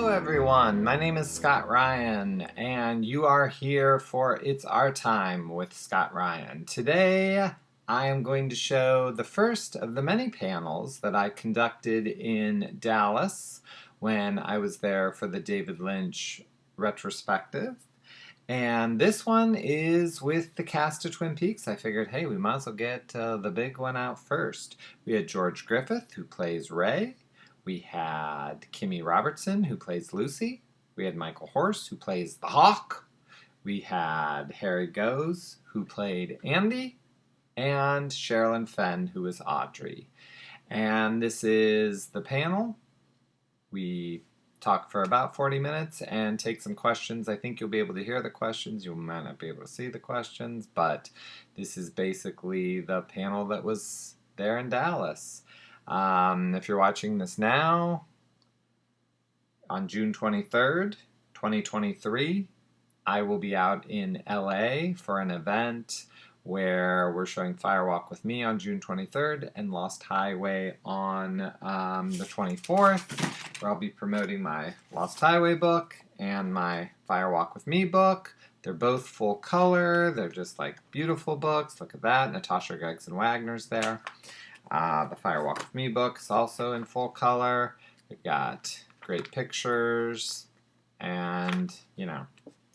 Hello everyone, my name is Scott Ryan, and you are here for It's Our Time with Scott Ryan. Today, I am going to show the first of the many panels that I conducted in Dallas when I was there for the David Lynch retrospective. And this one is with the cast of Twin Peaks. I figured, hey, we might as well get the big one out first. We had George Griffith, who plays Ray. We had Kimmy Robertson, who plays Lucy. We had Michael Horse, who plays the Hawk. We had Harry Goaz, who played Andy. And Sherilyn Fenn, who was Audrey. And this is the panel. We talk for about 40 minutes and take some questions. I think you'll be able to hear the questions. You might not be able to see the questions, but this is basically the panel that was there in Dallas. If you're watching this now, on June 23rd, 2023, I will be out in LA for an event where we're showing Firewalk with Me on June 23rd and Lost Highway on the 24th, where I'll be promoting my Lost Highway book and my Firewalk with Me book. They're both full color. They're just like beautiful books. Look at that. Natasha Gregson Wagner's there. The Firewalk with Me book is also in full color. We've got great pictures, and, you know,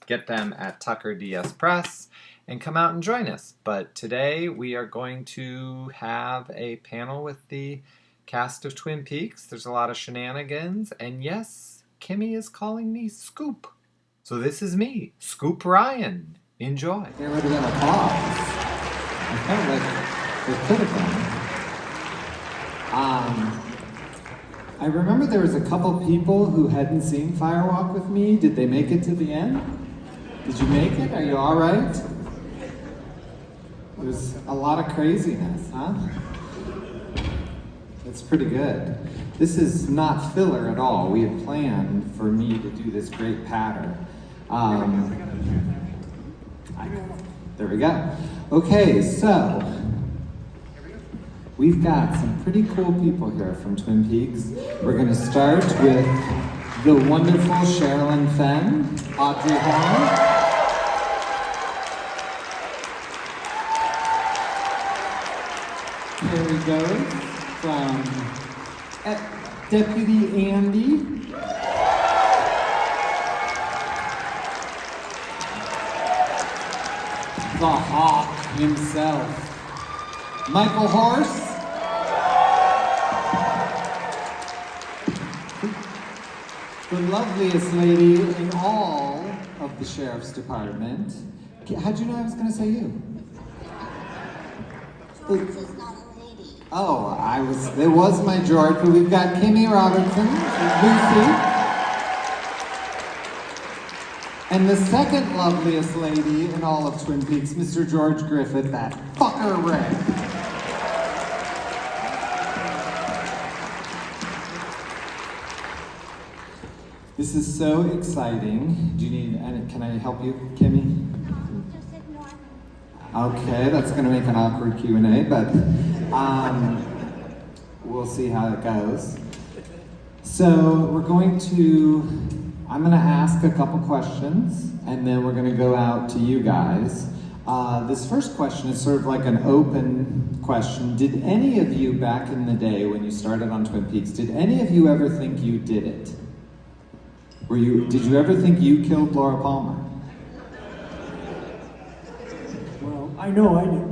get them at Tucker DS Press and come out and join us. But today we are going to have a panel with the cast of Twin Peaks. There's a lot of shenanigans, and yes, Kimmy is calling me Scoop. So this is me, Scoop Ryan. Enjoy. There would have been applause. I felt like it could have been. I remember there was a couple people who hadn't seen Firewalk with Me. Did they make it to the end? Did you make it? Are you all right? It was a lot of craziness, huh? That's pretty good. This is not filler at all. We had planned for me to do this great patter. There we go. Okay, so we've got some pretty cool people here from Twin Peaks. We're going to start with the wonderful Sherilyn Fenn, Audrey Horne. Harry Goaz from Deputy Andy. The Hawk himself. Michael Horse. The loveliest lady in all of the Sheriff's Department. How'd you know I was going to say you? George is not a lady. Oh, it was my George, but we've got Kimmy Robertson, Lucy. And the second loveliest lady in all of Twin Peaks, Mr. George Griffith, that fucker Ray. This is so exciting. Do you need, can I help you, Kimmy? No, just ignore me. Okay, that's going to make an awkward Q&A, but we'll see how it goes. So I'm going to ask a couple questions, and then we're going to go out to you guys. This first question is sort of like an open question. Did any of you back in the day when you started on Twin Peaks, did any of you ever think you did it? Did you ever think you killed Laura Palmer? Well, I know I did.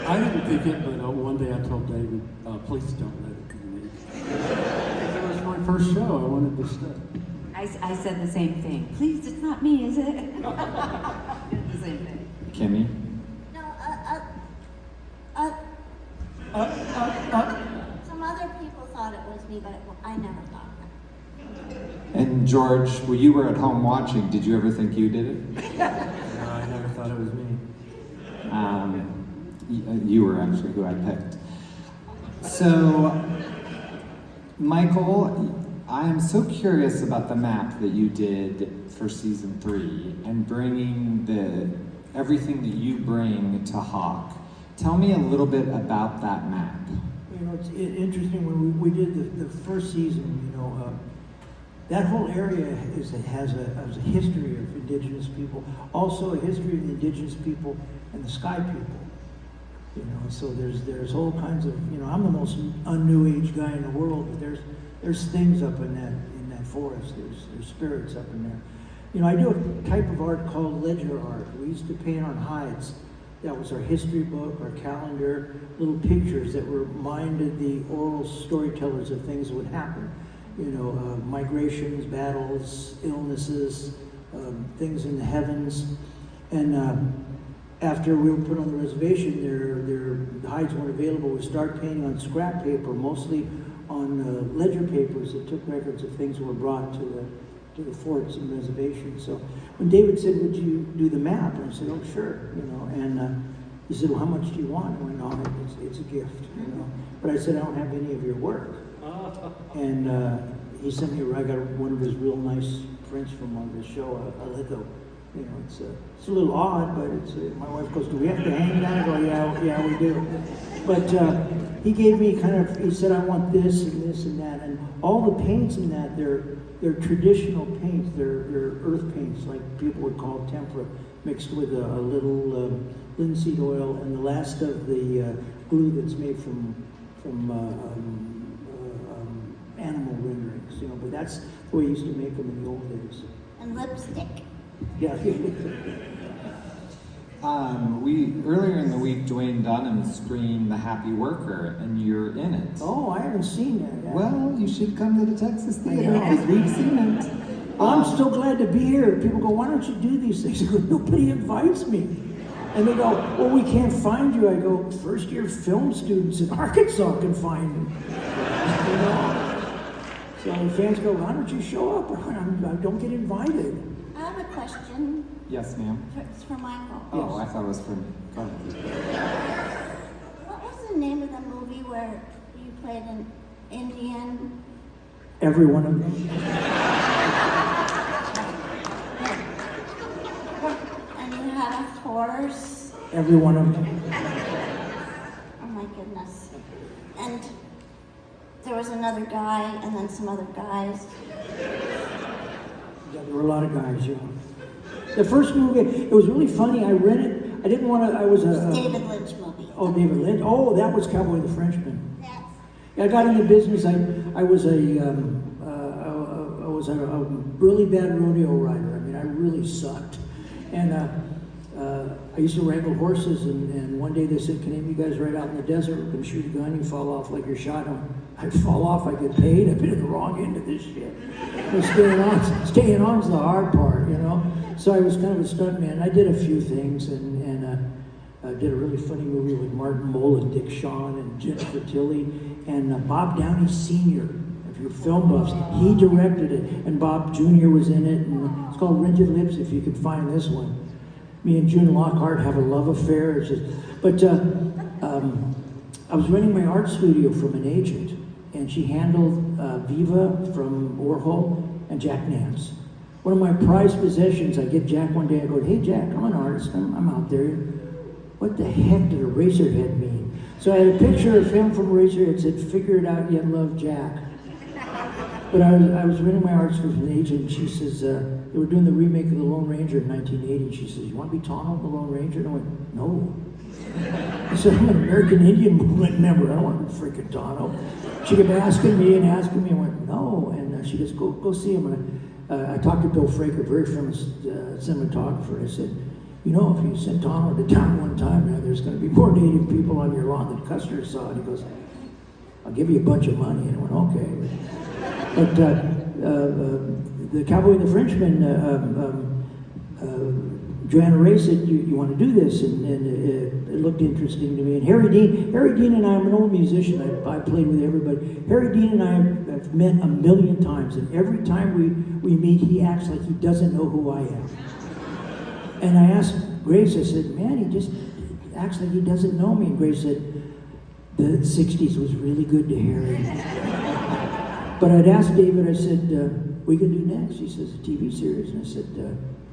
I didn't think it, but one day I told David, please don't let it come in. It was my first show. I wanted to stay. I said the same thing. Please, it's not me, is it? The same thing. Kimmy? No, some other people thought it was me, but I never thought that. And George, when you were at home watching, did you ever think you did it? No, I never thought it was me. You were actually who I picked. So, Michael, I am so curious about the map that you did for season 3 and bringing everything that you bring to Hawk. Tell me a little bit about that map. You know, it's interesting when we did the first season, that whole area has a history of indigenous people, also a history of the indigenous people and the sky people. You know, so there's all kinds of, you know, I'm the most un-New Age guy in the world, but there's things up in that forest. There's spirits up in there. You know, I do a type of art called ledger art. We used to paint on hides. That was our history book, our calendar, little pictures that reminded the oral storytellers of things that would happen. You know, migrations, battles, illnesses, things in the heavens. And after we were put on the reservation, the hides weren't available. We started painting on scrap paper, mostly on ledger papers that took records of things that were brought to the forts and reservations. So when David said, "Would you do the map?" and I said, "Oh, sure," you know. And he said, "Well, how much do you want?" I went, "No, it's a gift," you know. But I said, "I don't have any of your work." And he sent me. I got one of his real nice prints from one of his show, a litho. You know, it's a little odd, but it's. My wife goes, "Do we have to hang that?" I go, "Yeah, we do." But he gave me he said, "I want this and this and that," and all the paints in that they're traditional paints. They're earth paints, like people would call tempera, mixed with a little linseed oil and the last of the glue that's made from animal renderings. You know, but that's the way we used to make them in the old days. And lipstick. Yeah. Earlier in the week, Dwayne Dunham screened The Happy Worker, and you're in it. Oh, I haven't seen that yet. Well, you should come to the Texas Theater know. because we've seen it. Well, I'm still glad to be here. People go, "Why don't you do these things?" I go, "Nobody invites me." And they go, "Well, we can't find you." I go, "First-year film students in Arkansas can find me." You know? So the fans go, "Why don't you show up?" I don't get invited. I have a question. Yes, ma'am. It's for Michael. Oh, I thought it was for me. Go ahead. What was the name of the movie where you played an Indian? Every one of them. And you had a horse? Every one of them. Oh my goodness. And there was another guy and then some other guys. Yeah, there were a lot of guys, yeah. The first movie, it was really funny. I read it. I didn't want to, It was David Lynch movie. Oh, David Lynch. Oh, that was Cowboy the Frenchman. Yes. I got into business. I was a really bad rodeo rider. I mean, I really sucked. And I used to wrangle horses. And one day they said, "Can any of you guys ride out in the desert? We're going to shoot a gun. You fall off like you're shot." I fall off. I get paid. I've been in the wrong end of this shit. But staying on's the hard part, you know. So I was kind of a stuntman. I did a few things, and did a really funny movie with Martin Mull and Dick Shawn and Jennifer Tilly and Bob Downey Sr. If you're film buffs, he directed it, and Bob Jr. was in it. And it's called Rented Lips. If you can find this one, me and June Lockhart have a love affair. It's just, but I was renting my art studio from an agent, and she handled Viva from Warhol and Jack Nance. One of my prized possessions. I get Jack one day. I go, "Hey Jack, I'm an artist. I'm out there. What the heck did Eraserhead mean?" So I had a picture of him from Eraserhead. It said, "Figure it out, yet love Jack." But I was renting my art studio from an agent, and she says, they were doing the remake of The Lone Ranger in 1980. She says, "You want to be Tonto, the Lone Ranger?" And I went, "No." I said, "I'm an American Indian Movement member. I don't want to be freaking Tonto." She kept asking me. I went, "No." And she goes, go see him. And I talked to Bill Fraker, very famous cinematographer. I said, "You know, if you send Tonto to town one time, now there's going to be more Native people on your lawn than Custer saw." And he goes, "I'll give you a bunch of money." And I went, "Okay." But the Cowboy and the Frenchman, Joanna Ray said, you want to do this? And it looked interesting to me. And Harry Dean and I, I'm an old musician. I played with everybody. Harry Dean and I have met a million times. And every time we meet, he acts like he doesn't know who I am. And I asked Grace, I said, "Man, he just acts like he doesn't know me." And Grace said, "The 60s was really good to Harry." But I'd asked David, I said, "We could do next?" He says, "A TV series." And I said,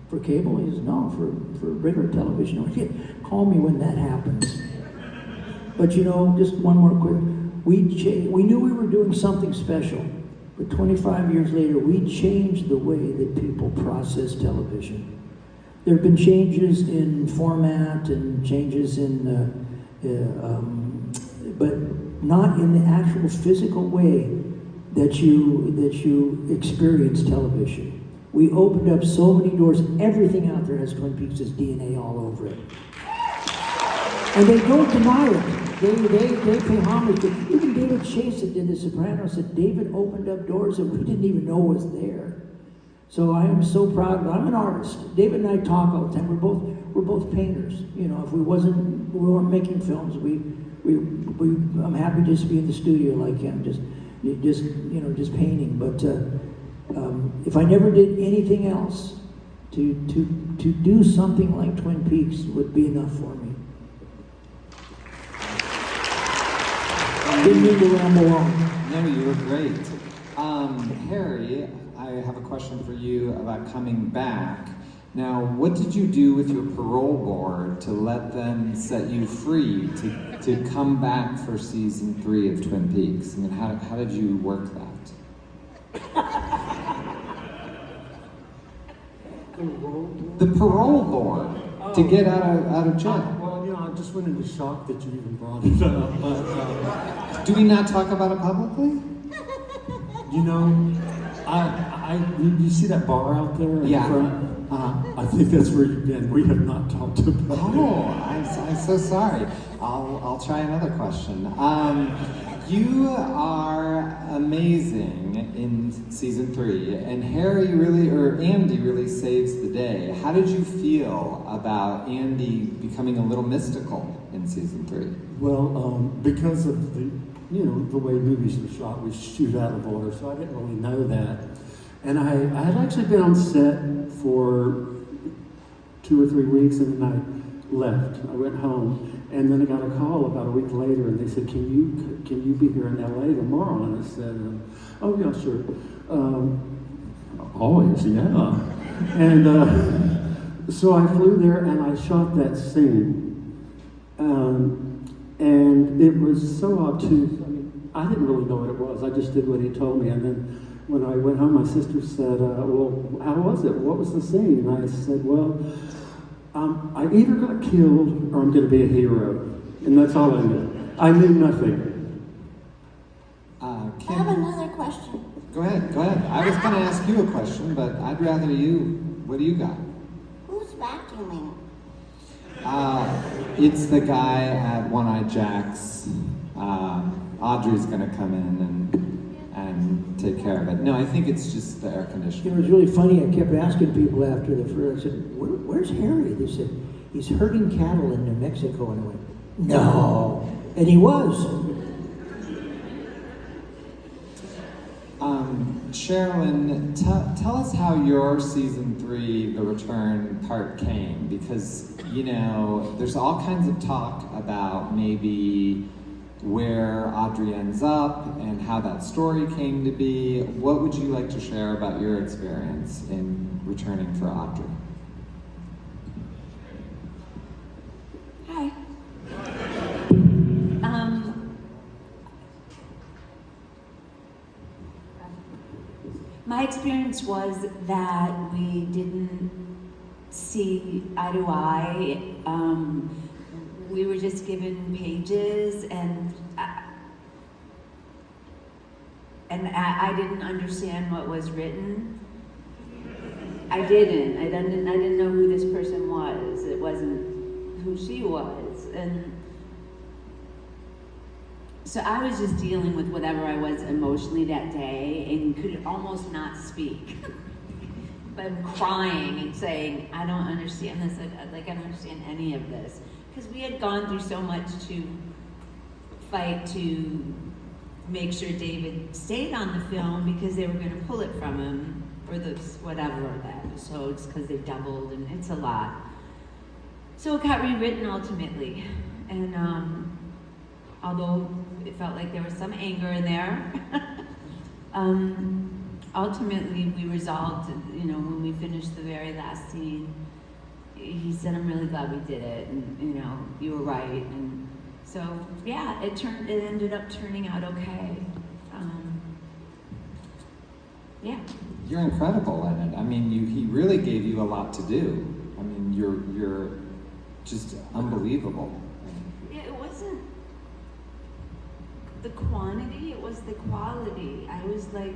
"For cable?" He says, "No, for regular television." I said, "Call me when that happens." But you know, just one more quick. We knew we were doing something special. But 25 years later, we changed the way that people process television. There have been changes in format and changes but not in the actual physical way that you experience television. We opened up so many doors. Everything out there has Twin Peaks' DNA all over it. And they don't deny it. They pay homage to it. Even David Chase that did The Sopranos said David opened up doors that we didn't even know was there. So I am so proud. I'm an artist. David and I talk all the time. We're both painters. You know, if we weren't making films, I'm happy just to be in the studio like him, just painting. But if I never did anything else, to do something like Twin Peaks would be enough for me. Didn't mean to ramble on. No, you were great. Harry, I have a question for you about coming back. Now, what did you do with your parole board to let them set you free to come back for season 3 of Twin Peaks? I mean, how did you work that? The parole board to get out of jail. Well, you know, I just went into shock that you even brought it up. But do we not talk about it publicly? you know, you see that bar out there in front? I think that's where you've been. We have not talked about it. Oh, I'm so sorry. I'll try another question. You are amazing in season 3, and Andy really saves the day. How did you feel about Andy becoming a little mystical in season 3? Well, because of the way movies are shot, we shoot out of order, so I didn't really know that. And I had actually been on set for 2 or 3 weeks, and then I left. I went home. And then I got a call about a week later, and they said, "Can you be here in LA tomorrow?" And I said, "Oh yeah, sure. Always, yeah." And so I flew there, and I shot that scene, and it was so obtuse. I mean, I didn't really know what it was. I just did what he told me, and then when I went home, my sister said, "Well, how was it? What was the scene?" And I said, "Well, I either got killed or I'm going to be a hero." And that's all I knew. I knew nothing. I have another question. Go ahead. I was going to ask you a question, but I'd rather what do you got? Who's vacuuming? It's the guy at One-Eyed Jack's. Audrey's going to come in and take care of it. No, I think it's just the air conditioner. It was really funny. I kept asking people after the first. I said, "Where's Harry?" They said, "He's herding cattle in New Mexico." And I went, "No," and he was. Sherilyn, tell us how your season 3, The Return part came, because there's all kinds of talk about maybe where Audrey ends up and how that story came to be. What would you like to share about your experience in returning for Audrey? Hi. My experience was that we didn't see eye to eye. We were just given pages, and I didn't understand what was written. I didn't know who this person was. It wasn't who she was, and so I was just dealing with whatever I was emotionally that day, and could almost not speak. But I'm crying and saying, "I don't understand this. I don't understand any of this." Because we had gone through so much to fight to make sure David stayed on the film, because they were going to pull it from him for the episodes, because they doubled, and it's a lot. So it got rewritten ultimately, and although it felt like there was some anger in there, ultimately we resolved. When we finished the very last scene, he said, "I'm really glad we did it, and you were right." And so yeah, it ended up turning out okay. Yeah. You're incredible in it. I mean, he really gave you a lot to do. I mean, you're just unbelievable. Yeah, it wasn't the quantity, it was the quality. I was like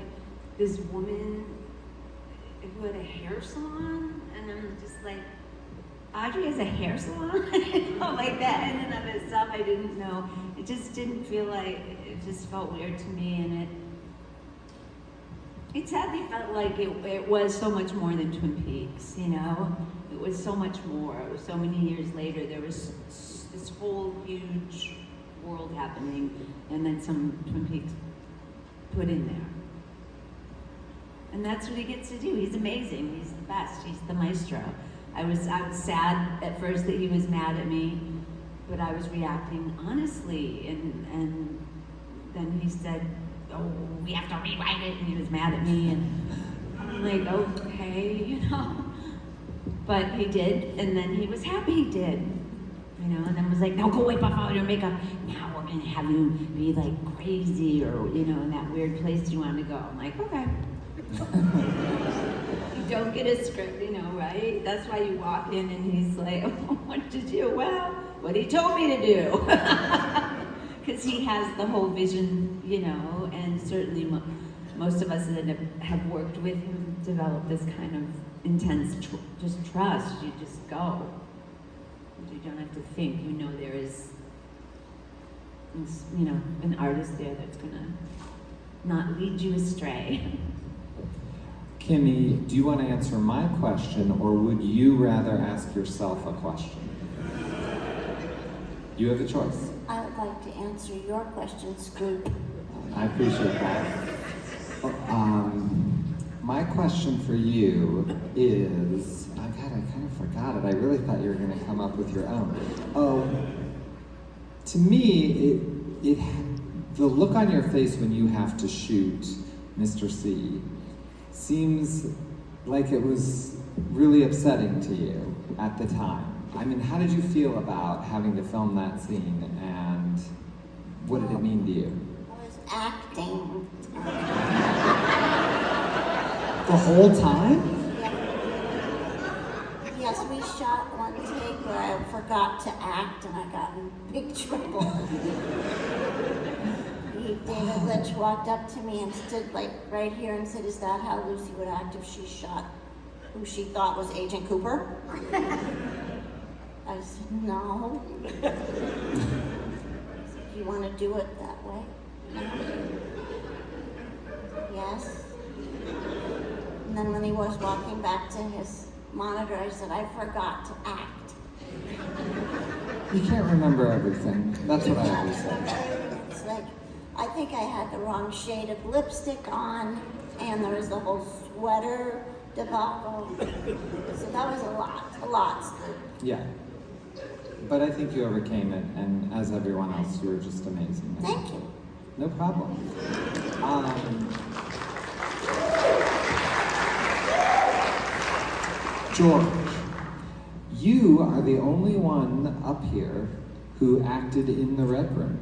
this woman who had a hair salon, and I'm just like, Audrey has a hair salon? Like that in and of itself, I didn't know. It just didn't feel like, it just felt weird to me, and it sadly felt like it was so much more than Twin Peaks, you know? It was so much more. It was so many years later, there was this whole huge world happening, and then some Twin Peaks put in there. And that's what he gets to do. He's amazing. He's the best. He's the maestro. I was sad at first that he was mad at me, but I was reacting honestly. And then he said, "Oh, we have to rewrite it," and he was mad at me. And I'm like, okay, you know. But he did, and then he was happy he did. You know, and then was like, "No, go wipe off all your makeup. Now we're gonna have you be like crazy, or you know, in that weird place you want to go." I'm like, okay. You don't get a script, you know, right? That's why you walk in and he's like, "Oh, what did you do?" "Well, what he told me to do." Because he has the whole vision, you know, and certainly most of us that have worked with him develop this kind of intense just trust. You just go. You don't have to think. You know there is, you know, an artist there that's gonna not lead you astray. Kimmy, do you want to answer my question, or would you rather ask yourself a question? You have a choice. I would like to answer your question, Scoop. I appreciate that. My question for you is, I kind of forgot it. I really thought you were going to come up with your own. Oh, to me, the look on your face when you have to shoot Mr. C seems like it was really upsetting to you at the time. I mean, how did you feel about having to film that scene, and what did it mean to you? I was acting. The whole time? Yes, we shot one take where I forgot to act and I got in big trouble. David Lynch walked up to me and stood like right here and said, "Is that how Lucy would act if she shot who she thought was Agent Cooper?" I said, "No." Do you want to do it that way? No. Yes. And then when he was walking back to his monitor, I said, "I forgot to act." You can't remember everything. That's what I always say. It's like, I think I had the wrong shade of lipstick on, and there was the whole sweater debacle. So that was a lot. Yeah. But I think you overcame it, and as everyone else, you were just amazing. Thank you. No problem. George, you are the only one up here who acted in the Red Room.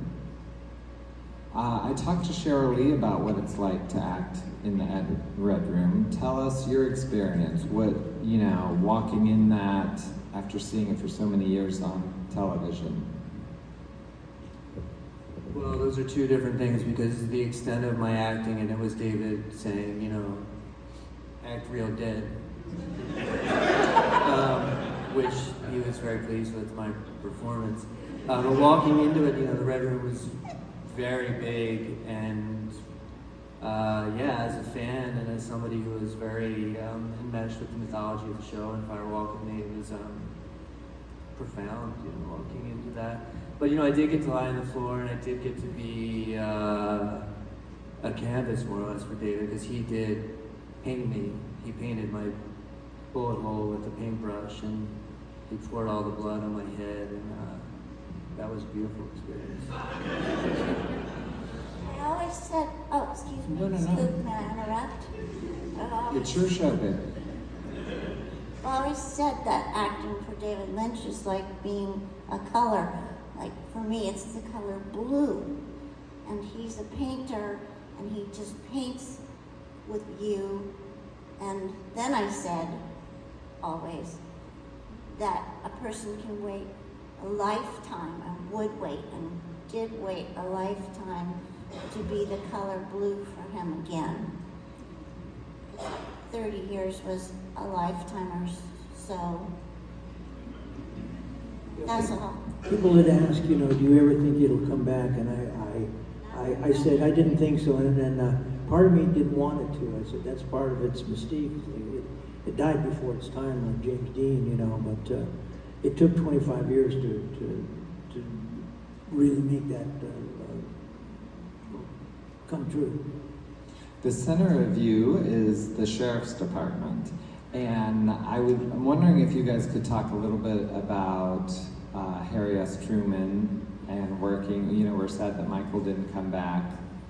I talked to Cheryl Lee about what it's like to act in the Red Room. Tell us your experience. What, you know, walking in that after seeing it for so many years on television. Well, those are two different things, because the extent of my acting, and it was David saying, you know, act real dead. Which he was very pleased with my performance. But walking into it, you know, the Red Room was very big, and yeah, as a fan and as somebody who was very enmeshed with the mythology of the show and Firewalk with me, it was profound, you know, walking into that. But you know, I did get to lie on the floor, and I did get to be a canvas, more or less, for David, because he did paint me. He painted my bullet hole with a paintbrush, and he poured all the blood on my head, and that was a beautiful experience. I always said, oh, excuse me, No. Scoop, may I interrupt? It's your show, babe. I always said that acting for David Lynch is like being a color. Like for me, it's the color blue. And he's a painter, and he just paints with you. And then I said, always, that a person can wait a lifetime, and would wait, and did wait a lifetime to be the color blue for him again. 30 years was a lifetime or so. That's all. People had asked, do you ever think it'll come back? And I said I didn't think so, and then part of me didn't want it to. I said that's part of its mystique. It died before its time, like James Dean, but it took 25 years to really make that come true. The center of you is the Sheriff's Department, and I'm wondering if you guys could talk a little bit about Harry S. Truman and working. We're sad that Michael didn't come back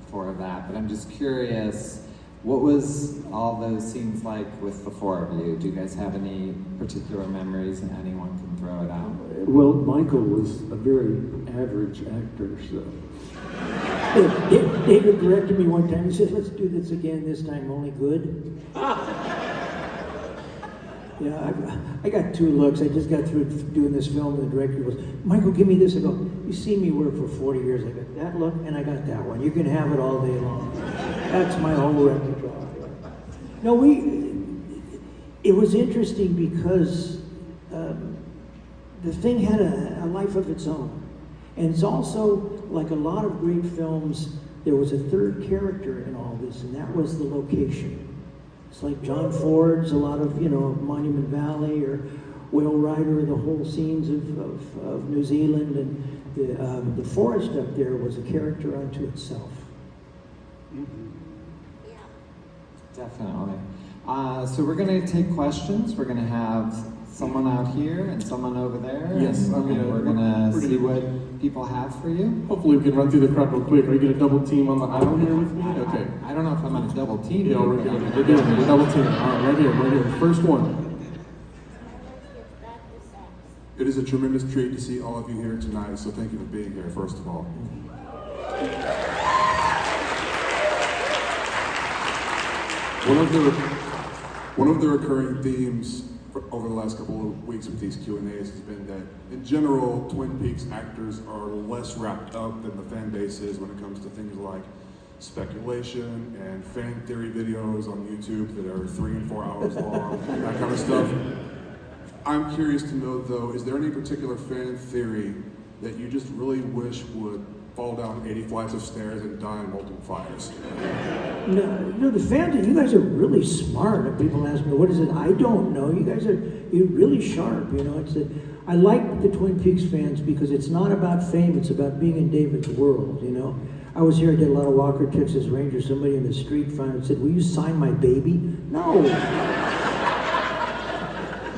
for that, but I'm just curious, what was all those scenes like with the four of you? Do you guys have any particular memories, and anyone can throw it out? Well, Michael was a very average actor, so. David directed me one time. He said, "Let's do this again. This time only good." I got 2 looks. I just got through doing this film, and the director goes, "Michael, give me this." I go, "You see me work for 40 years. I got that look, and I got that one. You can have it all day long." That's my whole repertoire. No, it was interesting because the thing had a life of its own. And it's also, like a lot of great films, there was a third character in all this, and that was the location. It's like John Ford's, a lot of, Monument Valley, or Whale Rider, the whole scenes of New Zealand, and the forest up there was a character unto itself. Yeah. Definitely. So we're going to take questions. We're going to have someone out here and someone over there. Yes, and we're going to see what people have for you. Hopefully we can run through the crowd real quick. Are you going to double team on the aisle here with me? Okay. I don't know if I'm on a double team. Yeah, we're doing it. We're double team. All right, right here. First one. It is a tremendous treat to see all of you here tonight, so thank you for being here, first of all. One of the recurring themes over the last couple of weeks with these Q&As has been that, in general, Twin Peaks actors are less wrapped up than the fan base is when it comes to things like speculation and fan theory videos on YouTube that are 3 and 4 hours long, that kind of stuff. I'm curious to know, though, is there any particular fan theory that you just really wish would fall down 80 flights of stairs and die in multiple fires? No, the fans, you guys are really smart. And people ask me, what is it? I don't know. You're really sharp, I like the Twin Peaks fans because it's not about fame, it's about being in David's world, I was here, I did a lot of Walker, Texas Rangers. Somebody in the street found and said, "Will you sign my baby?" No.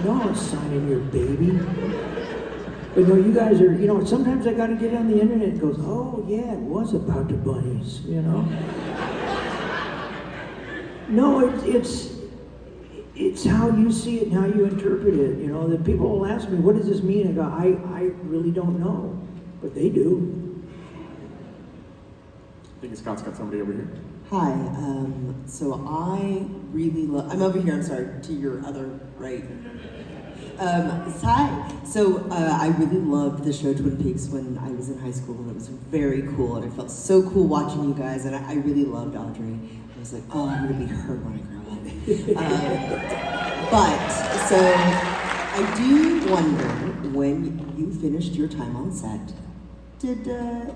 No one's signing your baby. But no, you guys are, sometimes I got to get on the internet and goes, "Oh yeah, it was about the bunnies," No, it's how you see it and how you interpret it. That people will ask me, "What does this mean?" I go, I really don't know, but they do. I think Scott's got somebody over here. Hi, so I really love, I'm over here, I'm sorry, to your other right. Hi, so I really loved the show Twin Peaks when I was in high school, and it was very cool, and it felt so cool watching you guys, and I really loved Audrey. I was like, oh, I'm gonna be her when I grow up. But, so, I do wonder, when you finished your time on set, did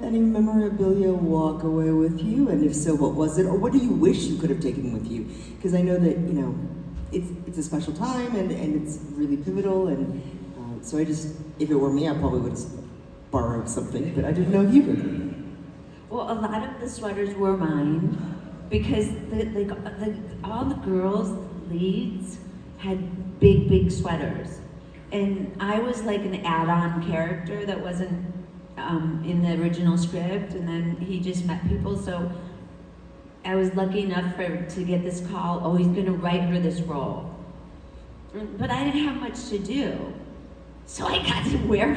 any memorabilia walk away with you? And if so, what was it? Or what do you wish you could have taken with you? Because I know that, it's a special time and it's really pivotal. And so if it were me, I probably would have borrowed something, but I didn't know if you could. Well, a lot of the sweaters were mine because all the girls, leads, had big sweaters. And I was like an add-on character that wasn't in the original script, and then he just met people, so I was lucky enough to get this call, oh, he's gonna write her this role. But I didn't have much to do, so I got to wear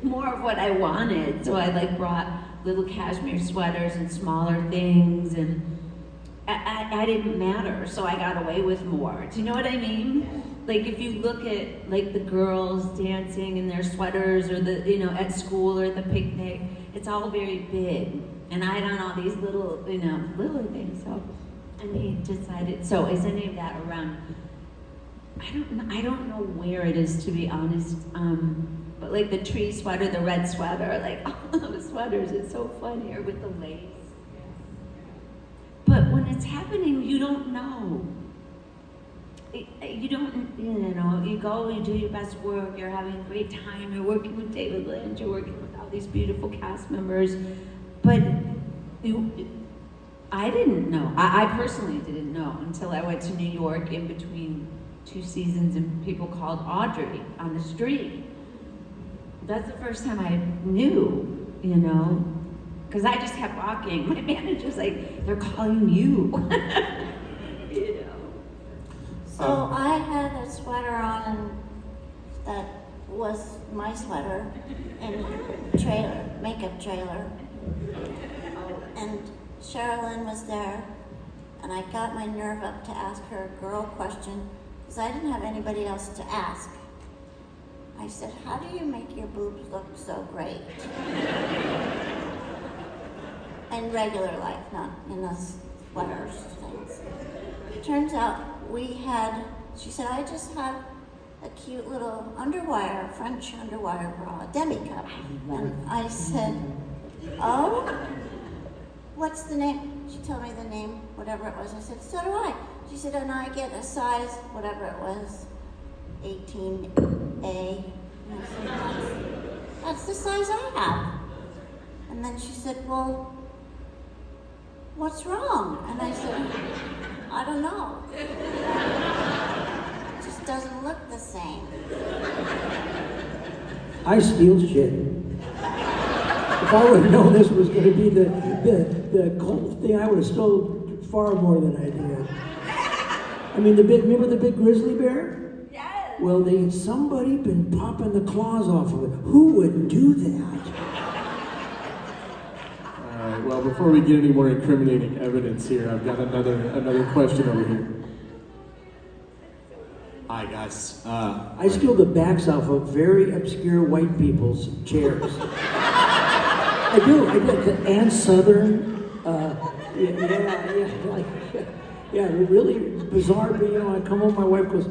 more of what I wanted, so I brought little cashmere sweaters and smaller things, and I didn't matter, so I got away with more. Do you know what I mean? Like if you look at like the girls dancing in their sweaters, or the, you know, at school or at the picnic, it's all very big. And I done all these little, you know, little things. So, and he decided. So is any of that around? I don't know where it is, to be honest. But like the tree sweater, the red sweater, like all those sweaters, it's so fun here with the lace. But when it's happening, you don't know. You don't, you know, you go, you do your best work, you're having a great time, you're working with David Lynch, you're working with all these beautiful cast members, but I didn't know. I personally didn't know until I went to New York in between 2 seasons and people called Audrey on the street. That's the first time I knew, you know, because I just kept walking. My manager's like, they're calling you. You know. So I had a sweater on, and that was my sweater in trailer, makeup trailer. And Sherilyn was there, and I got my nerve up to ask her a girl question, because I didn't have anybody else to ask. I said, how do you make your boobs look so great? In regular life, not in the sweaters things. Turns out she said, I just have a cute little underwire, French underwire bra, demi-cup. And I said, oh, what's the name? She told me the name, whatever it was. I said, so do I. She said, and I get a size, whatever it was, 18A. And I said, that's the size I have. And then she said, well, what's wrong? And I said, I don't know. It just doesn't look the same. I steal shit. If I would have known this was going to be the cold thing, I would have stole far more than I did. I mean, remember the big grizzly bear? Yes. Well, somebody been popping the claws off of it. Who would do that? All right, well, before we get any more incriminating evidence here, I've got another question over here. Hi, guys. I steal the backs off of very obscure white people's chairs. I do. And Southern. Really bizarre. But, you know, I come home, my wife goes,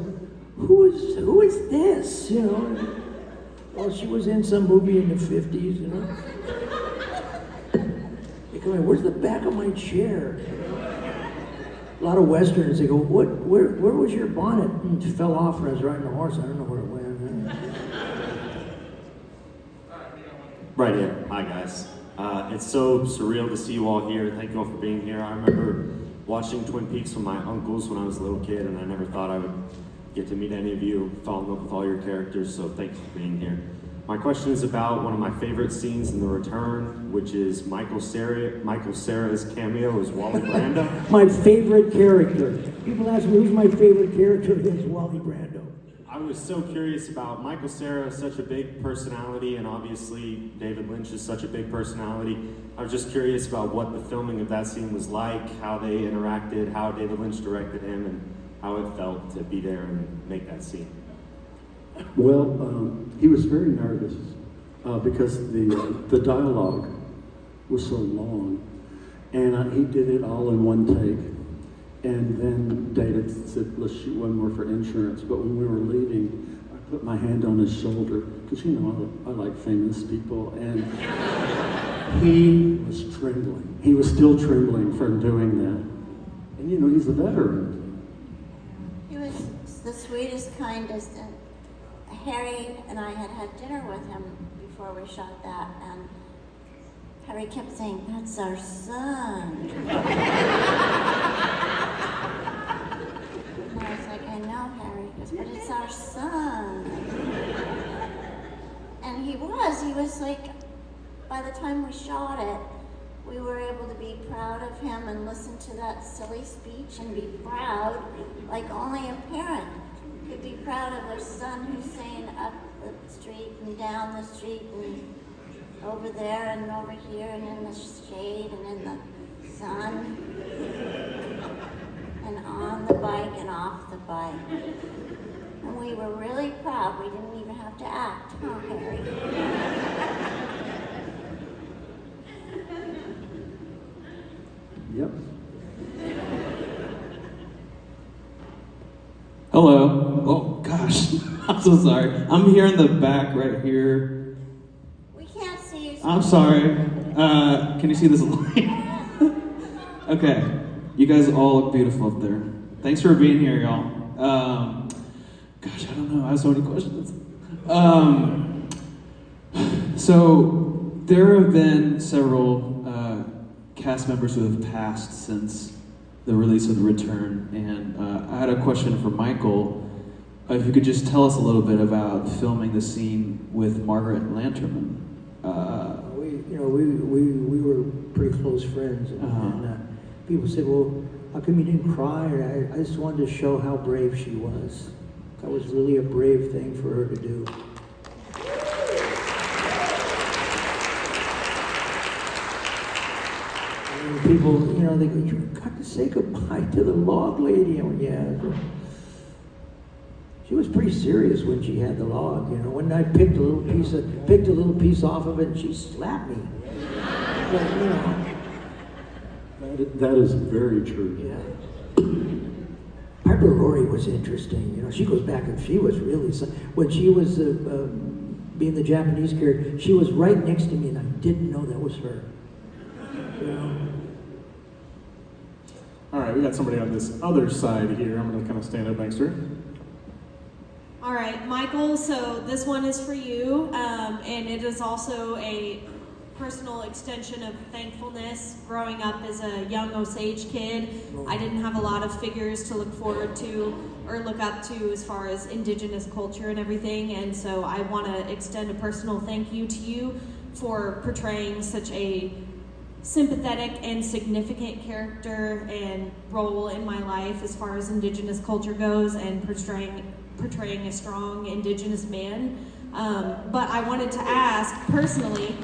"Who is this?" You know. Well, she was in some movie in the 50s. You know. They come in, where's the back of my chair? A lot of Westerns, they go, where was your bonnet? And it fell off when I was riding a horse. I don't know where it went. Right here. Hi, guys. It's so surreal to see you all here. Thank you all for being here. I remember watching Twin Peaks with my uncles when I was a little kid, and I never thought I would get to meet any of you, fall in love with all your characters, so thank you for being here. My question is about one of my favorite scenes in The Return, which is Michael Cera's cameo as Wally Brando. My favorite character. People ask me who's my favorite character. It's Wally Brando. I was so curious about Michael Cera, such a big personality, and obviously David Lynch is such a big personality. I was just curious about what the filming of that scene was like, how they interacted, how David Lynch directed him, and how it felt to be there and make that scene. Well, he was very nervous because the dialogue was so long, and he did it all in one take. And then David said, let's shoot one more for insurance. But when we were leaving, I put my hand on his shoulder, because you know I like famous people, and he was trembling. He was still trembling from doing that. And you know, he's a veteran. He was the sweetest, kindest, and Harry and I had dinner with him before we shot that, and Harry kept saying, that's our son. And I was like, I know, Harry. He goes, but it's our son. And he was like, by the time we shot it, we were able to be proud of him and listen to that silly speech and be proud, like only a parent could be proud of their son who's saying up the street and down the street and over there and over here and in the shade and in the sun. on the bike and off the bike. And we were really proud. We didn't even have to act, huh, Harry? Yep. Hello. Oh gosh, I'm so sorry. I'm here in the back right here. We can't see you. I'm sorry. Can you see this light? Okay. You guys all look beautiful up there. Thanks for being here, y'all. Gosh, I don't know. I have so many questions. So there have been several cast members who have passed since the release of The Return, and I had a question for Michael. If you could just tell us a little bit about filming the scene with Margaret Lanterman. We were pretty close friends, and people said, "Well, how come you didn't cry?" And I just wanted to show how brave she was. That was really a brave thing for her to do. And people, they go, "You got to say goodbye to the log lady." I went, "Yeah." She was pretty serious when she had the log. When I picked a little piece off of it, and she slapped me. But, That is very true. Yeah. Piper Laurie was interesting. She goes back and she was really, when she was being the Japanese character, she was right next to me and I didn't know that was her. All right, we got somebody on this other side here. I'm going to kind of stand up next to her. All right, Michael, so this one is for you, and it is also a personal extension of thankfulness. Growing up as a young Osage kid, I didn't have a lot of figures to look forward to or look up to as far as indigenous culture and everything, and so I want to extend a personal thank you to you for portraying such a sympathetic and significant character and role in my life as far as indigenous culture goes, and portraying a strong indigenous man. But I wanted to ask personally,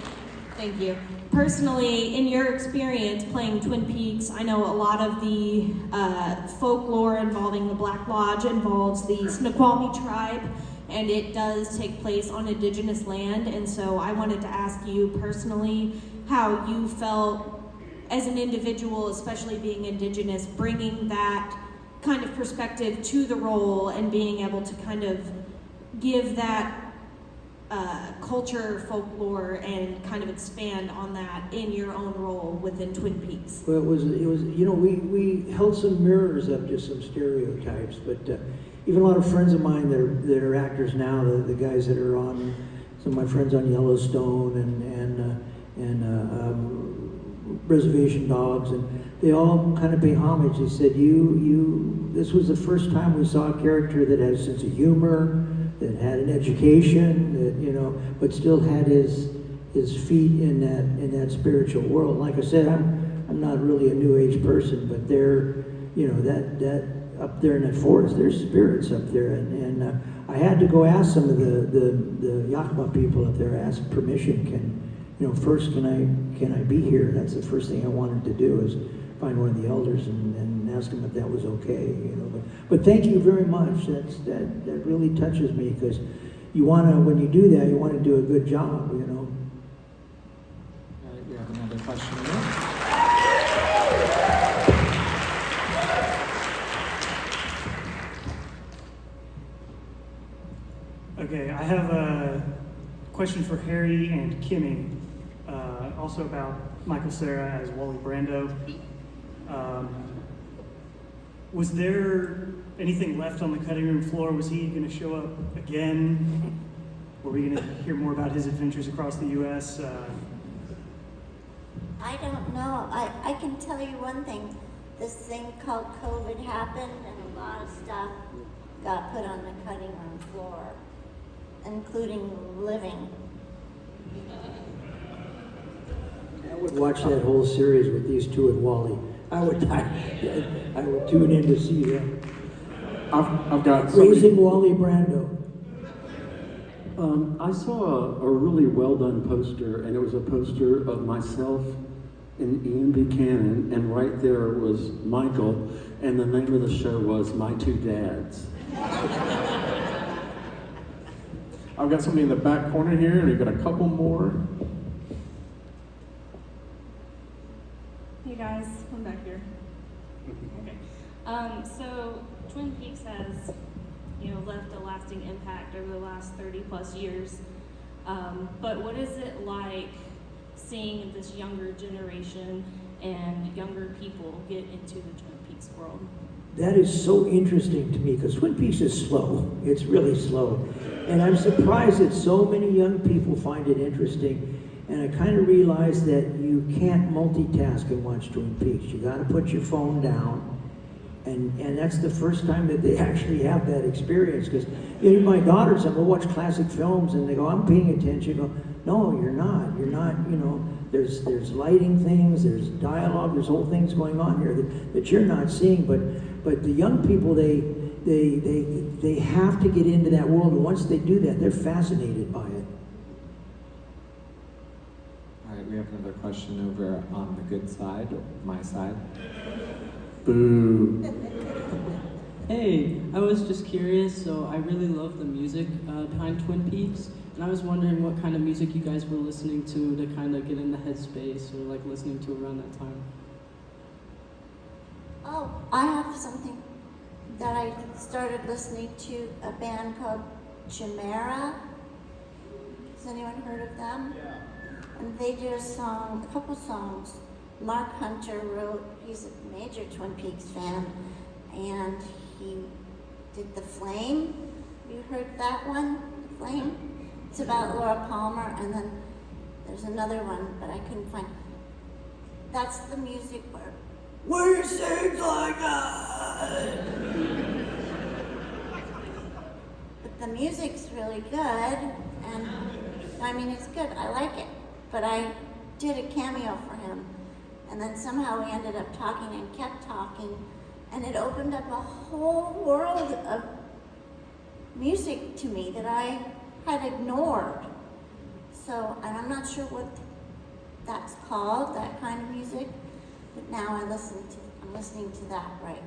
thank you. Personally, in your experience playing Twin Peaks, I know a lot of the folklore involving the Black Lodge involves the Snoqualmie tribe, and it does take place on indigenous land. And so I wanted to ask you personally how you felt as an individual, especially being indigenous, bringing that kind of perspective to the role and being able to kind of give that culture, folklore, and kind of expand on that in your own role within Twin Peaks. Well, it was. We held some mirrors up to some stereotypes, but even a lot of friends of mine that are actors now, the guys that are on, some of my friends on Yellowstone and Reservation Dogs, and they all kind of pay homage. They said, this was the first time we saw a character that had a sense of humor, that had an education, that but still had his feet in that spiritual world. Like I said, I'm not really a New Age person, but they're that up there in that forest, there's spirits up there, and I had to go ask some of the Yakima people up there, ask permission. First, can I be here? That's the first thing I wanted to do, is find one of the elders and ask them if that was okay. But thank you very much. That really touches me, because when you do that, you want to do a good job. We have another question here. Okay, I have a question for Harry and Kimmy, also about Michael Cera as Wally Brando. Was there anything left on the cutting room floor? Was he going to show up again? Were we going to hear more about his adventures across the U.S.? I don't know. I can tell you one thing. This thing called COVID happened, and a lot of stuff got put on the cutting room floor, including living. I would watch that whole series with these two and Wally. I would tune in to see them. I've got Raising Wally Brando. I saw a really well done poster, and it was a poster of myself and Ian Buchanan, and right there was Michael, and the name of the show was My Two Dads. I've got somebody in the back corner here, and we've got a couple more. Hey guys, I'm back here. Okay. So Twin Peaks has, left a lasting impact over the last 30 plus years. But what is it like seeing this younger generation and younger people get into the Twin Peaks world? That is so interesting to me because Twin Peaks is slow. It's really slow. And I'm surprised that so many young people find it interesting. And I kind of realized that you can't multitask and watch Twin Peaks. You got to put your phone down. And that's the first time that they actually have that experience. Because my daughters, I go watch classic films and they go, I'm paying attention. I go, no, you're not. You're not, there's lighting things, there's dialogue, there's whole things going on here that you're not seeing. But the young people, they have to get into that world. And once they do that, they're fascinated by it. All right, we have another question over on the good side, my side. Boo. Hey, I was just curious, so I really love the music behind Twin Peaks, and I was wondering what kind of music you guys were listening to kind of get in the headspace or like listening to around that time. Oh, I have something that I started listening to, a band called Chimera. Has anyone heard of them? Yeah. And they did a couple songs. Mark Hunter wrote, he's a major Twin Peaks fan, and he did The Flame. You heard that one, The Flame? It's about Laura Palmer, and then there's another one, but I couldn't find. That's the music where we sing like that. But the music's really good, and it's good, I like it. But I did a cameo for him. And then somehow we ended up talking and kept talking, and it opened up a whole world of music to me that I had ignored. So, and I'm not sure what that's called, that kind of music, but now I'm listening to that right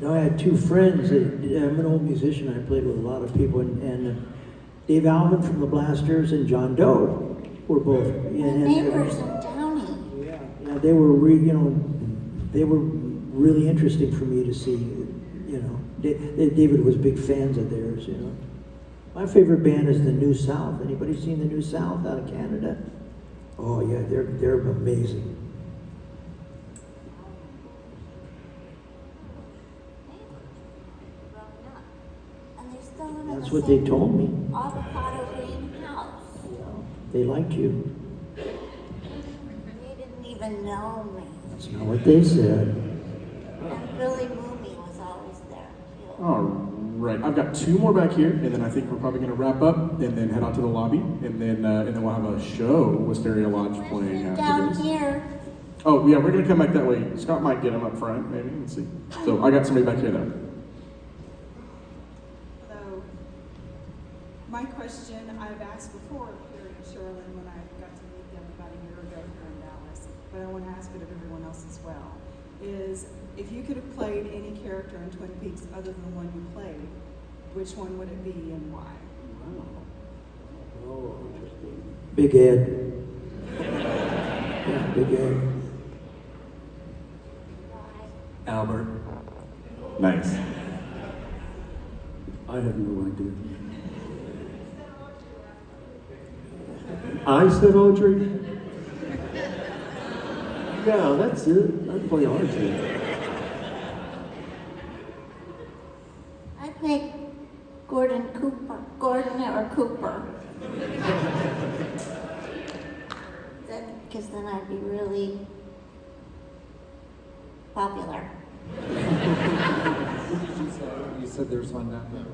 now. I had two friends. I'm an old musician. I played with a lot of people, and Dave Alvin from the Blasters and John Doe were both. Neighbors in Downey. Yeah, they were really interesting for me to see. David was big fans of theirs. My favorite band is the New South. Anybody seen the New South out of Canada? Oh yeah, they're amazing. That's what they told me. Avocado Green House. They liked you. They didn't even know me. That's not what they said. And Billy Mooney was always there. All right, I've got two more back here, and then I think we're probably going to wrap up and then head out to the lobby, and then we'll have a show with Stereo Lodge playing after Down this. here. Oh yeah, we're going to come back that way. Scott might get him up front, maybe. Let's see. So I got somebody back here though. My question I've asked before Carrie and Sherilyn when I got to meet them about a year ago here in Dallas, but I want to ask it of everyone else as well, is if you could have played any character in Twin Peaks other than the one you played, which one would it be and why? Oh, interesting. Big Ed. Yeah, Big Ed. Albert. Nice. I have no idea. I said Audrey. Yeah, that's it. I'd play Audrey. I'd make Gordon or Cooper. Because then I'd be really popular. You said there's one down there.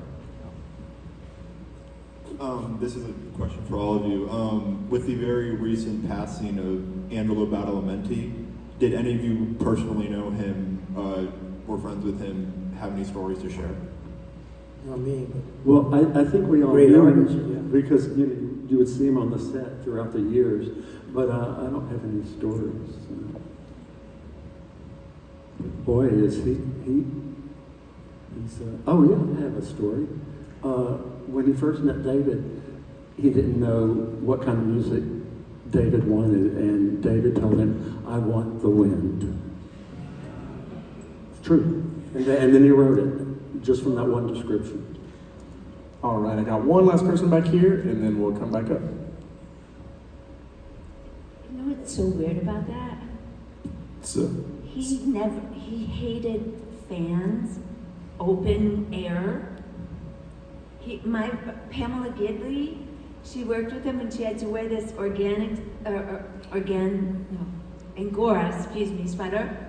This is a question for all of you. With the very recent passing of Angelo Badalamenti, did any of you personally know him, were friends with him, have any stories to share? Not me, but Well, I think we all Great knew artist, him yeah. because you would see him on the set throughout the years, but I don't have any stories. Boy, is he's oh yeah, I have a story. When he first met David, he didn't know what kind of music David wanted, and David told him, "I want the wind." It's true. And then he wrote it, just from that one description. All right, I got one last person back here, and then we'll come back up. You know what's so weird about that? So, He hated fans, open air. Pamela Gidley, she worked with him and she had to wear this Angora, sweater.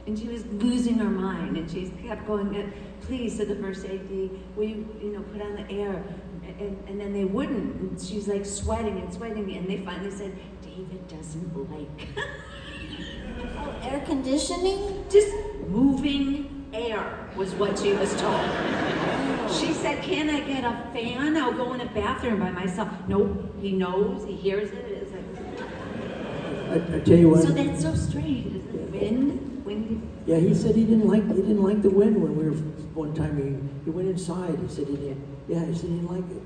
And she was losing her mind, and she kept going, please, to the first safety, will you, put on the air? And then they wouldn't, and she's like sweating, and they finally said, David doesn't like. Oh, air conditioning? Just moving air was what she was told. She said, can I get a fan? I'll go in a bathroom by myself. Nope, he knows, he hears it. It's like, I tell you what. so that's so strange, isn't it? Wind. Yeah, he said he didn't like the wind when we were one time. He went inside. He said he didn't. Yeah, he said he didn't like it.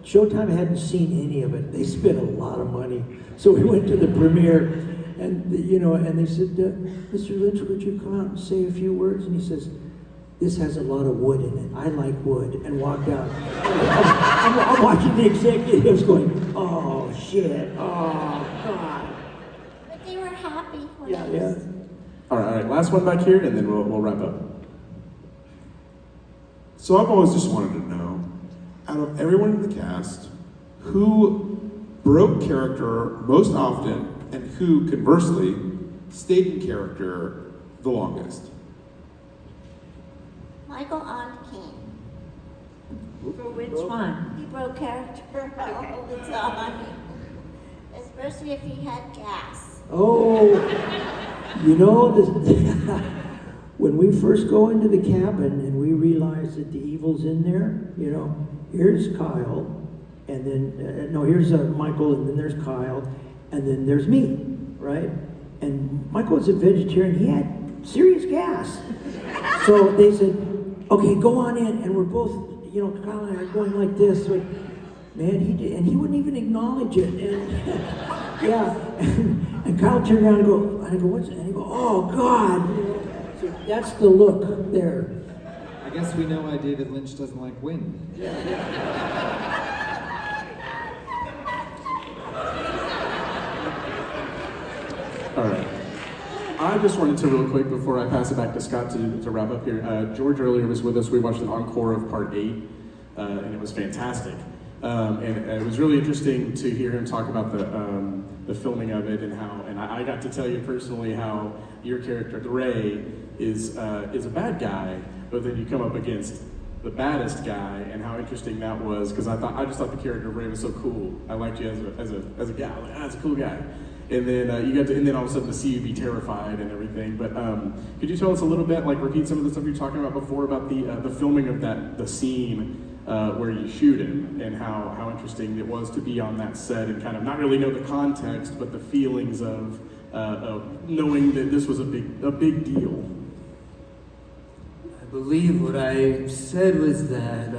Showtime hadn't seen any of it. They spent a lot of money, so we went to the premiere, and and they said, "Mr. Lynch, would you come out and say a few words?" And he says, "This has a lot of wood in it. I like wood," and walked out. I'm watching the executives going, "Oh shit! Oh God!" They were happy when Yeah, it yeah. was. all right, last one back here, and then we'll wrap up. So I've always just wanted to know, out of everyone in the cast, who broke character most often, and who, conversely, stayed in character the longest? Michael on King. For which one? He broke character all the time. Especially if he had gas. Oh, when we first go into the cabin and we realize that the evil's in there, here's Kyle, and then, here's Michael, and then there's Kyle, and then there's me, right? And Michael was a vegetarian, he had serious gas. So they said, okay, go on in, and we're both, Kyle and I are going like this, like, man, he did, and he wouldn't even acknowledge it, and yeah, and Kyle turned around and I go, what's it? And he go, oh God, so that's the look there. I guess we know why David Lynch doesn't like wind. All right. I just wanted to real quick before I pass it back to Scott to wrap up here. George earlier was with us. We watched an encore of part 8, and it was fantastic. And it was really interesting to hear him talk about the filming of it and how. And I got to tell you personally how your character Ray is a bad guy, but then you come up against the baddest guy, and how interesting that was, because I just thought the character Ray was so cool. I liked you as a guy. Like, that's a cool guy. And then and then all of a sudden to see you be terrified and everything. But could you tell us a little bit, like repeat some of the stuff you were talking about before about the filming of the scene where you shoot him, and how interesting it was to be on that set and kind of not really know the context, but the feelings of knowing that this was a big deal. I believe what I said was that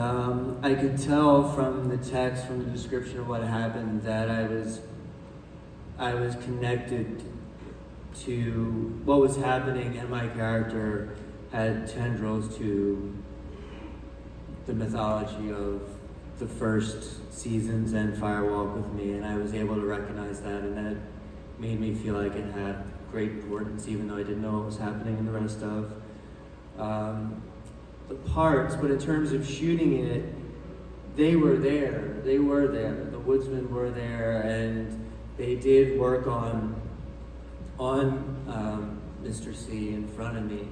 I could tell from the text, from the description of what happened, that I was connected to what was happening, and my character had tendrils to the mythology of the first seasons and Firewalk with Me, and I was able to recognize that, and that made me feel like it had great importance, even though I didn't know what was happening in the rest of the parts. But in terms of shooting it, they were there. The woodsmen were there, and they did work on Mr. C in front of me.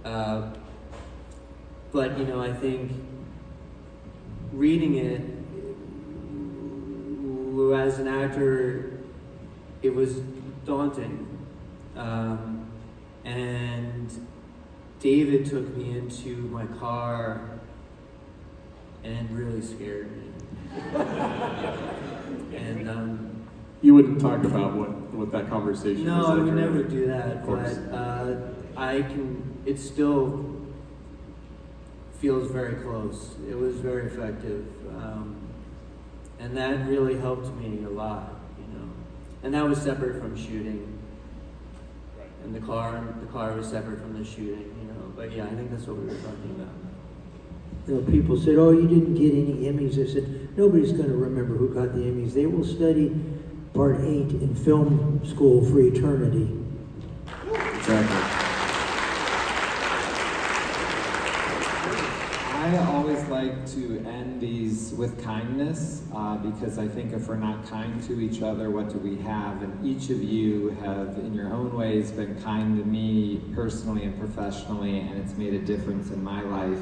But I think reading it as an actor, it was daunting. And David took me into my car and really scared me. And you wouldn't talk about what that conversation no, was I like, would or- never do that. Of course. But I can. It still feels very close. It was very effective, and that really helped me a lot. And that was separate from shooting. And the car was separate from the shooting. But yeah, I think that's what we were talking about. People said, "Oh, you didn't get any Emmys." I said, "Nobody's going to remember who got the Emmys. They will study Part 8 in film school for eternity." Exactly. I always like to end these with kindness because I think if we're not kind to each other, what do we have? And each of you have, in your own ways, been kind to me personally and professionally, and it's made a difference in my life.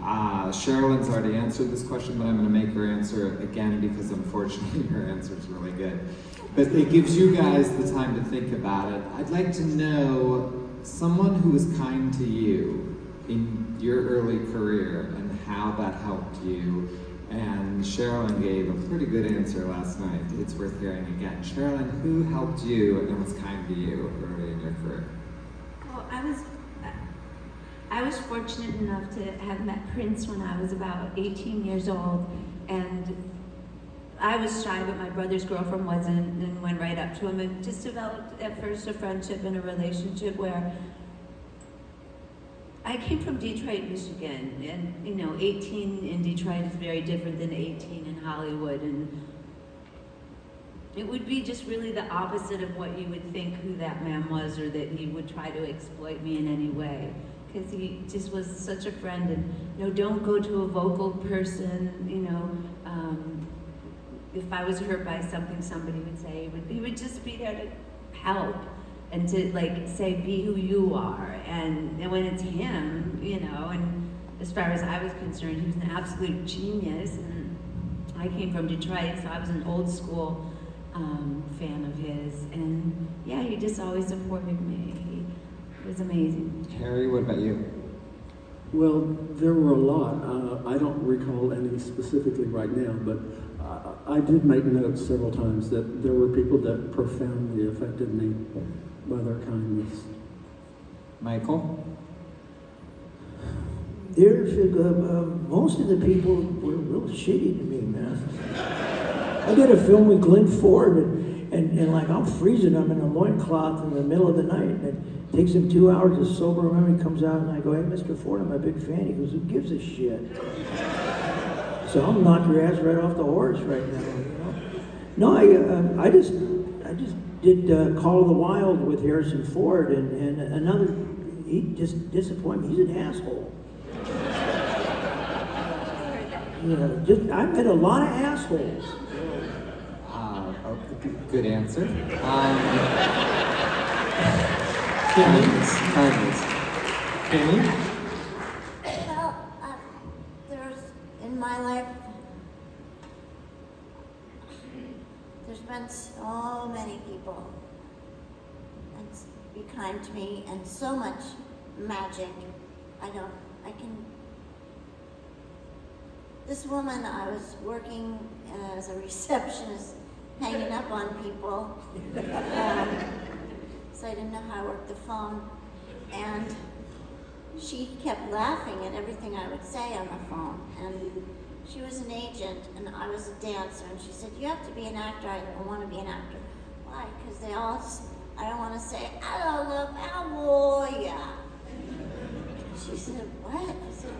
Sherilyn's already answered this question, but I'm going to make her answer again because unfortunately her answer is really good. But it gives you guys the time to think about it. I'd like to know someone who was kind to you in your early career and how that helped you. And Sherilyn gave a pretty good answer last night. It's worth hearing again. Sherilyn, who helped you and was kind to you early in your career? Well, I was fortunate enough to have met Prince when I was about 18 years old, and I was shy, but my brother's girlfriend wasn't, and went right up to him and just developed at first a friendship and a relationship where I came from Detroit, Michigan, and 18 in Detroit is very different than 18 in Hollywood, and it would be just really the opposite of what you would think who that man was, or that he would try to exploit me in any way, because he just was such a friend. And don't go to a vocal person. If I was hurt by something somebody would say, he would just be there to help and to say, be who you are. And when it's him, and as far as I was concerned, he was an absolute genius. And I came from Detroit, so I was an old school fan of his. And yeah, he just always supported me. It was amazing. Harry, what about you? Well, there were a lot. I don't recall any specifically right now, but I did make notes several times that there were people that profoundly affected me by their kindness. Michael? There's most of the people were real shitty to me, man. I did a film with Glenn Ford, and I'm freezing. I'm in a loincloth in the middle of the night, and it takes him 2 hours to sober him up. He comes out, and I go, "Hey, Mr. Ford, I'm a big fan." He goes, "Who gives a shit?" So I'll knock your ass right off the horse right now. No, I just did Call of the Wild with Harrison Ford, and another. He just disappointed me. He's an asshole. I met a lot of assholes. Good answer. Kindness. Kimmy? Well, there's, in my life, there's been so many people and be kind to me, and so much magic. This woman, I was working as a receptionist, hanging up on people, so I didn't know how to work the phone, and she kept laughing at everything I would say on the phone, and she was an agent, and I was a dancer, and she said, "You have to be an actor." I don't want to be an actor. Why? Because I don't want to say, "I don't look, how are ya?" She said, "What?" I said,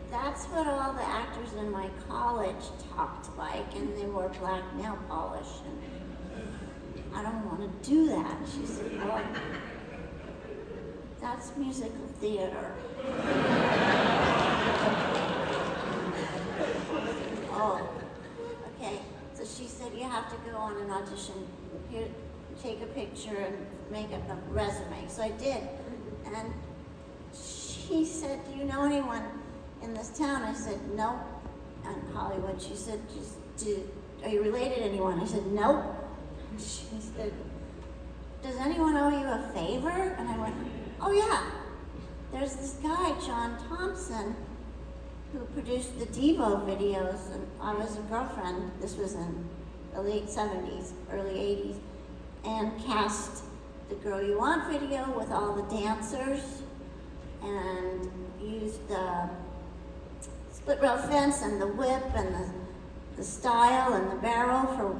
"That's what all the actors in my college talked like, and they wore black nail polish, and I don't want to do that." She said, "Well, that's musical theater." Oh, okay. So she said, "You have to go on an audition. Here, take a picture and make up a resume." So I did. And she said, "Do you know anyone in this town?" I said, "Nope." And Hollywood, she said, "Are you related to anyone?" I said, "Nope." She said, "Does anyone owe you a favor?" And I went, "Oh yeah, there's this guy, John Thompson, who produced the Devo videos, and I was a girlfriend. This was in the late 70s, early 80s, and cast the Girl You Want video with all the dancers, and used the split rail fence and the whip and the style and the barrel for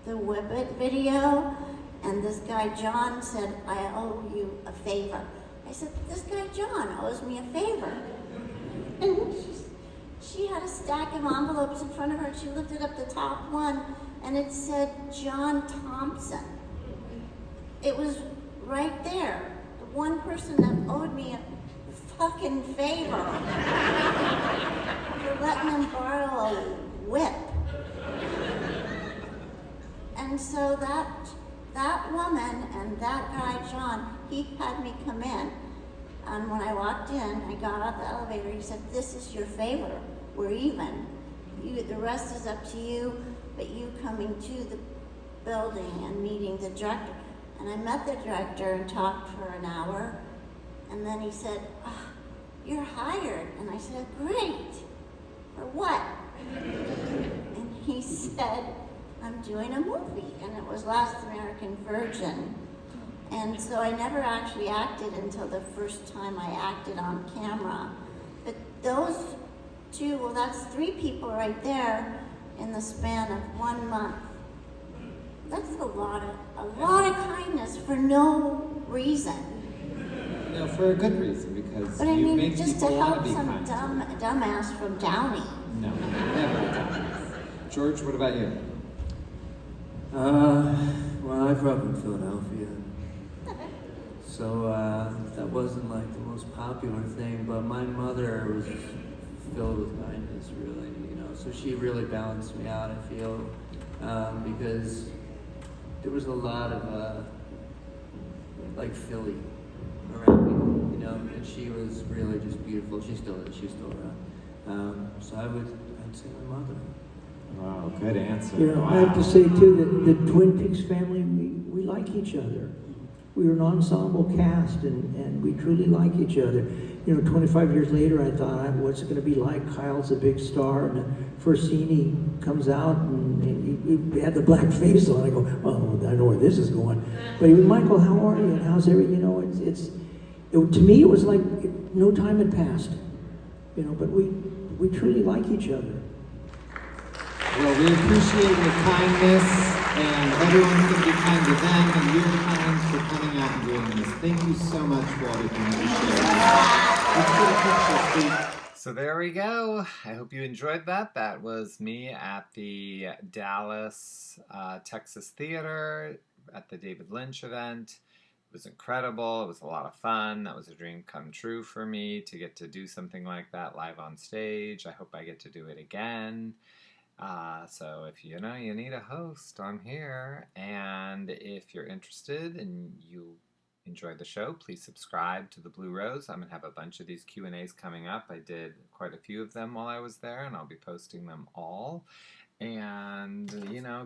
the Whip It video. And this guy John said, I owe you a favor. I said, this guy John owes me a favor. And she had a stack of envelopes in front of her. She lifted up the top one, and it said John Thompson. It was right there. The one person that owed me a fucking favor for letting him borrow a whip. And so that woman and that guy John, he had me come in. And when I walked in, I got out the elevator. He said, this is your favor. We're even. The rest is up to you, but you coming to the building and meeting the director. And I met the director and talked for an hour. And then he said, you're hired. And I said, great. For what? And he said, I'm doing a movie. And it was Last American Virgin. And so I never actually acted until the first time I acted on camera. But those two, well, that's 3 people right there in the span of 1 month. That's a lot of kindness for no reason. No, for a good reason, because but I you mean, make just people to want help to be some kind. dumbass from Downey. No, never a dumbass. George, what about you? Well, I grew up in Philadelphia. So that wasn't like the most popular thing, but my mother was filled with kindness, really, you know. So she really balanced me out, I feel, because there was a lot of like Philly around me, you know, and she was really just beautiful. She's still around. So I'd say my mother. Wow, good answer. You know, wow. I have to say too that the Twin Peaks family, we like each other. We were an ensemble cast, and we truly like each other. You know, 25 years later, I thought, what's it going to be like? Kyle's a big star, and the first scene he comes out, and he had the black face on. I go, oh, I know where this is going. But he was, Michael, how are you? And how's everything? You know, to me, it was like no time had passed. You know, but we truly like each other. Well, we appreciate your kindness, and everyone's going to be kind to them, and you're kind for coming out and doing this. Thank you so much for everything that you shared. Let's get a picture, Steve. So there we go. I hope you enjoyed that. That was me at the Dallas, Texas Theater at the David Lynch event. It was incredible. It was a lot of fun. That was a dream come true for me to get to do something like that live on stage. I hope I get to do it again. So if you need a host, I'm here. And if you're interested and you enjoyed the show, please subscribe to the Blue Rose. I'm going to have a bunch of these Q&As coming up. I did quite a few of them while I was there, and I'll be posting them all. And,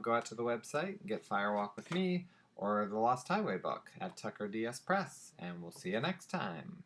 go out to the website, get Firewalk with Me, or the Lost Highway book at Tucker DS Press. And we'll see you next time.